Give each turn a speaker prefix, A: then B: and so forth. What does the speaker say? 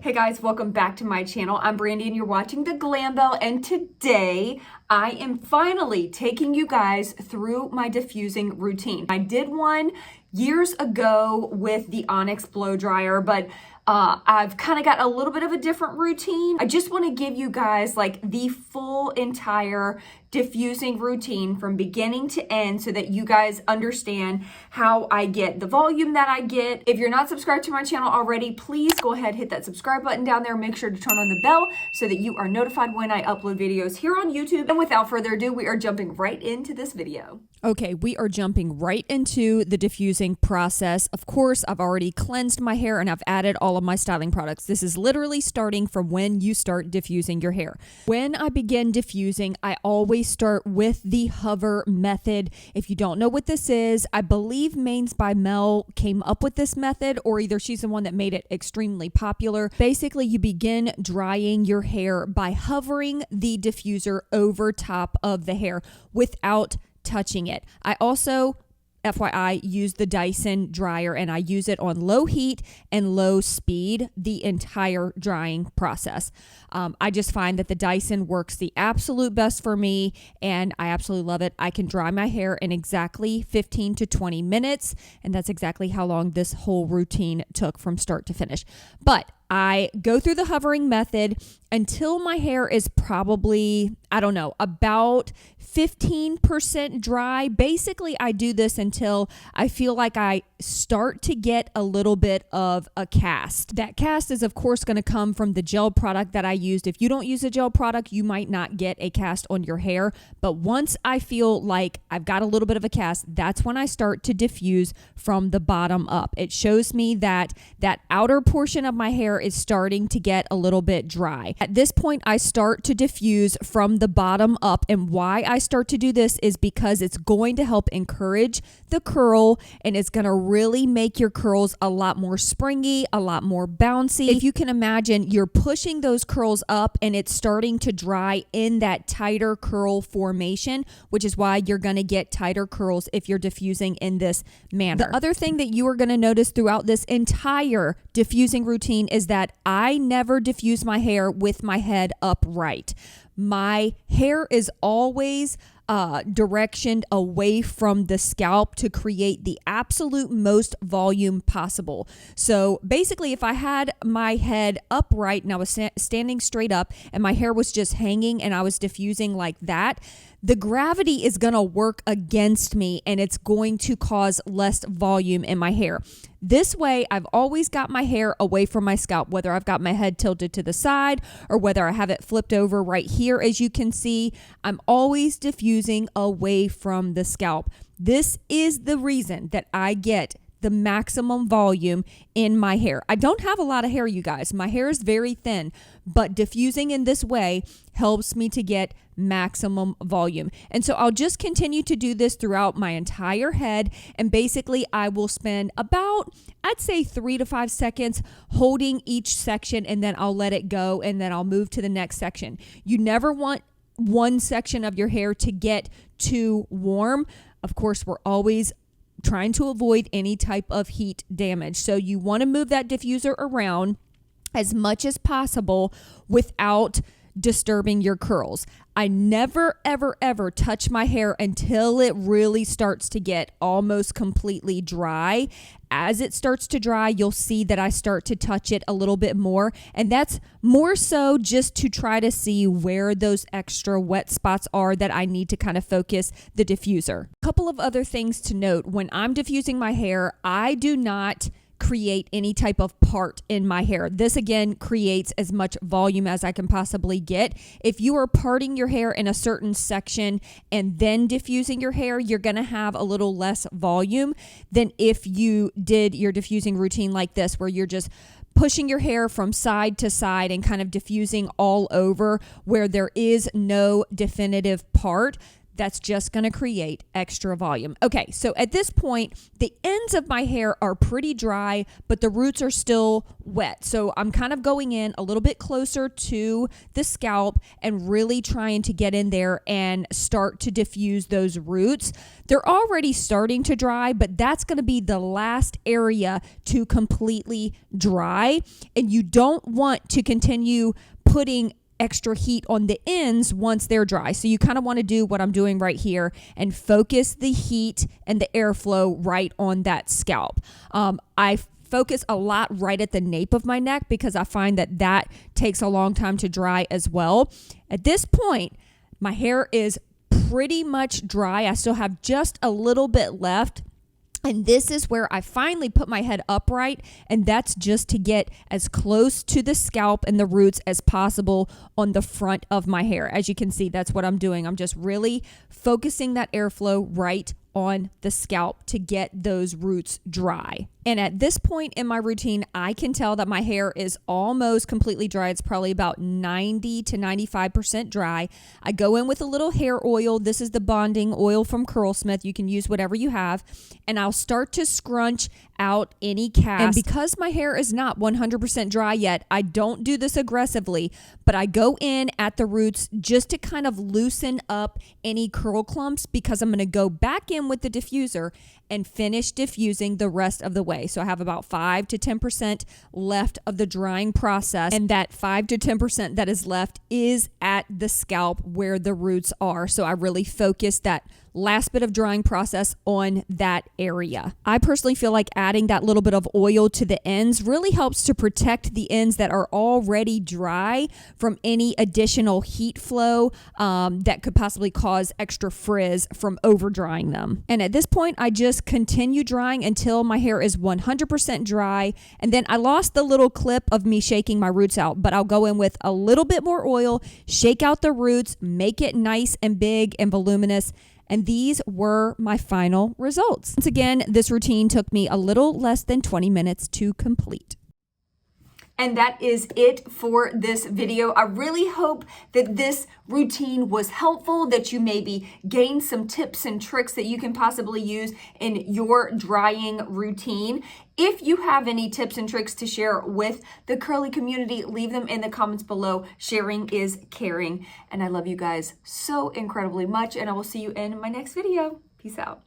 A: Hey guys, welcome back to my channel. I'm Brandy and you're watching the Glam Belle, and today I am finally taking you guys through my diffusing routine. I did one years ago with the Onyx blow dryer, but I've kind of got a little bit of a different routine. I just want to give you guys like the full entire diffusing routine from beginning to end so that you guys understand how I get the volume that I get. If you're not subscribed to my channel already, please go ahead, hit that subscribe button down there. Make sure to turn on the bell so that you are notified when I upload videos here on YouTube. And without further ado, we are jumping right into this video.
B: Okay, we are jumping right into the diffusing process. Of course, I've already cleansed my hair and I've added all of my styling products. This is literally starting from when you start diffusing your hair. When I begin diffusing, I always start with the hover method. If you don't know what this is, I believe Mains by Mel came up with this method, or either she's the one that made it extremely popular. Basically, you begin drying your hair by hovering the diffuser over top of the hair without touching it. I also, FYI, use the Dyson dryer, and I use it on low heat and low speed the entire drying process. I just find that the Dyson works the absolute best for me, and I absolutely love it. I can dry my hair in exactly 15 to 20 minutes, and that's exactly how long this whole routine took from start to finish. But I go through the hovering method until my hair is probably, I don't know, about 15% dry. Basically, I do this until I feel like I start to get a little bit of a cast. That cast is, of course, going to come from the gel product that I used. If you don't use a gel product, you might not get a cast on your hair. But once I feel like I've got a little bit of a cast, that's when I start to diffuse from the bottom up. It shows me that that outer portion of my hair is starting to get a little bit dry. At this point, I start to diffuse from the bottom up, and why I start to do this is because it's going to help encourage the curl, and it's going to really make your curls a lot more springy, a lot more bouncy. If you can imagine, you're pushing those curls up and it's starting to dry in that tighter curl formation, which is why you're going to get tighter curls if you're diffusing in this manner. The other thing that you are going to notice throughout this entire diffusing routine is that I never diffuse my hair with my head upright. My hair is always directioned away from the scalp to create the absolute most volume possible. So basically, if I had my head upright and I was standing straight up and my hair was just hanging and I was diffusing like that, the gravity is going to work against me and it's going to cause less volume in my hair. This way, I've always got my hair away from my scalp, whether I've got my head tilted to the side or whether I have it flipped over right here. As you can see, I'm always diffusing away from the scalp. This is the reason that I get the maximum volume in my hair. I don't have a lot of hair, you guys. My hair is very thin, but diffusing in this way helps me to get maximum volume. And so I'll just continue to do this throughout my entire head. And basically I will spend about, I'd say 3 to 5 seconds holding each section, and then I'll let it go, and then I'll move to the next section. You never want one section of your hair to get too warm. Of course, we're always trying to avoid any type of heat damage. So you want to move that diffuser around as much as possible without disturbing your curls. I never, ever, ever touch my hair until it really starts to get almost completely dry. As it starts to dry, you'll see that I start to touch it a little bit more. And that's more so just to try to see where those extra wet spots are that I need to kind of focus the diffuser. A couple of other things to note. When I'm diffusing my hair, I do not create any type of part in my hair. This again creates as much volume as I can possibly get. If you are parting your hair in a certain section and then diffusing your hair, you're going to have a little less volume than if you did your diffusing routine like this, where you're just pushing your hair from side to side and kind of diffusing all over where there is no definitive part. that's just going to create extra volume. Okay, so at this point, the ends of my hair are pretty dry, but the roots are still wet. So I'm kind of going in a little bit closer to the scalp and really trying to get in there and start to diffuse those roots. They're already starting to dry, but that's going to be the last area to completely dry. And you don't want to continue putting extra heat on the ends once they're dry. So you kind of want to do what I'm doing right here and focus the heat and the airflow right on that scalp. I focus a lot right at the nape of my neck because I find that that takes a long time to dry as well. At this point, my hair is pretty much dry. I still have just a little bit left. And this is where I finally put my head upright, and that's just to get as close to the scalp and the roots as possible on the front of my hair. As you can see, that's what I'm doing. I'm just really focusing that airflow right on the scalp to get those roots dry. And at this point in my routine, I can tell that my hair is almost completely dry. It's probably about 90 to 95% dry. I go in with a little hair oil. This is the bonding oil from Curlsmith. You can use whatever you have. And I'll start to scrunch out any cast. And because my hair is not 100% dry yet, I don't do this aggressively, but I go in at the roots just to kind of loosen up any curl clumps because I'm going to go back in with the diffuser and finish diffusing the rest of the way. So I have about 5 to 10% left of the drying process, and that 5 to 10% that is left is at the scalp where the roots are. So I really focus that last bit of drying process on that area. I personally feel like adding that little bit of oil to the ends really helps to protect the ends that are already dry from any additional heat flow that could possibly cause extra frizz from over drying them. And at this point, I just continue drying until my hair is 100% dry. And then I lost the little clip of me shaking my roots out, but I'll go in with a little bit more oil, shake out the roots, make it nice and big and voluminous. And these were my final results. Once again, this routine took me a little less than 20 minutes to complete.
A: And that is it for this video. I really hope that this routine was helpful, that you maybe gained some tips and tricks that you can possibly use in your drying routine. If you have any tips and tricks to share with the curly community, leave them in the comments below. Sharing is caring. And I love you guys so incredibly much. And I will see you in my next video. Peace out.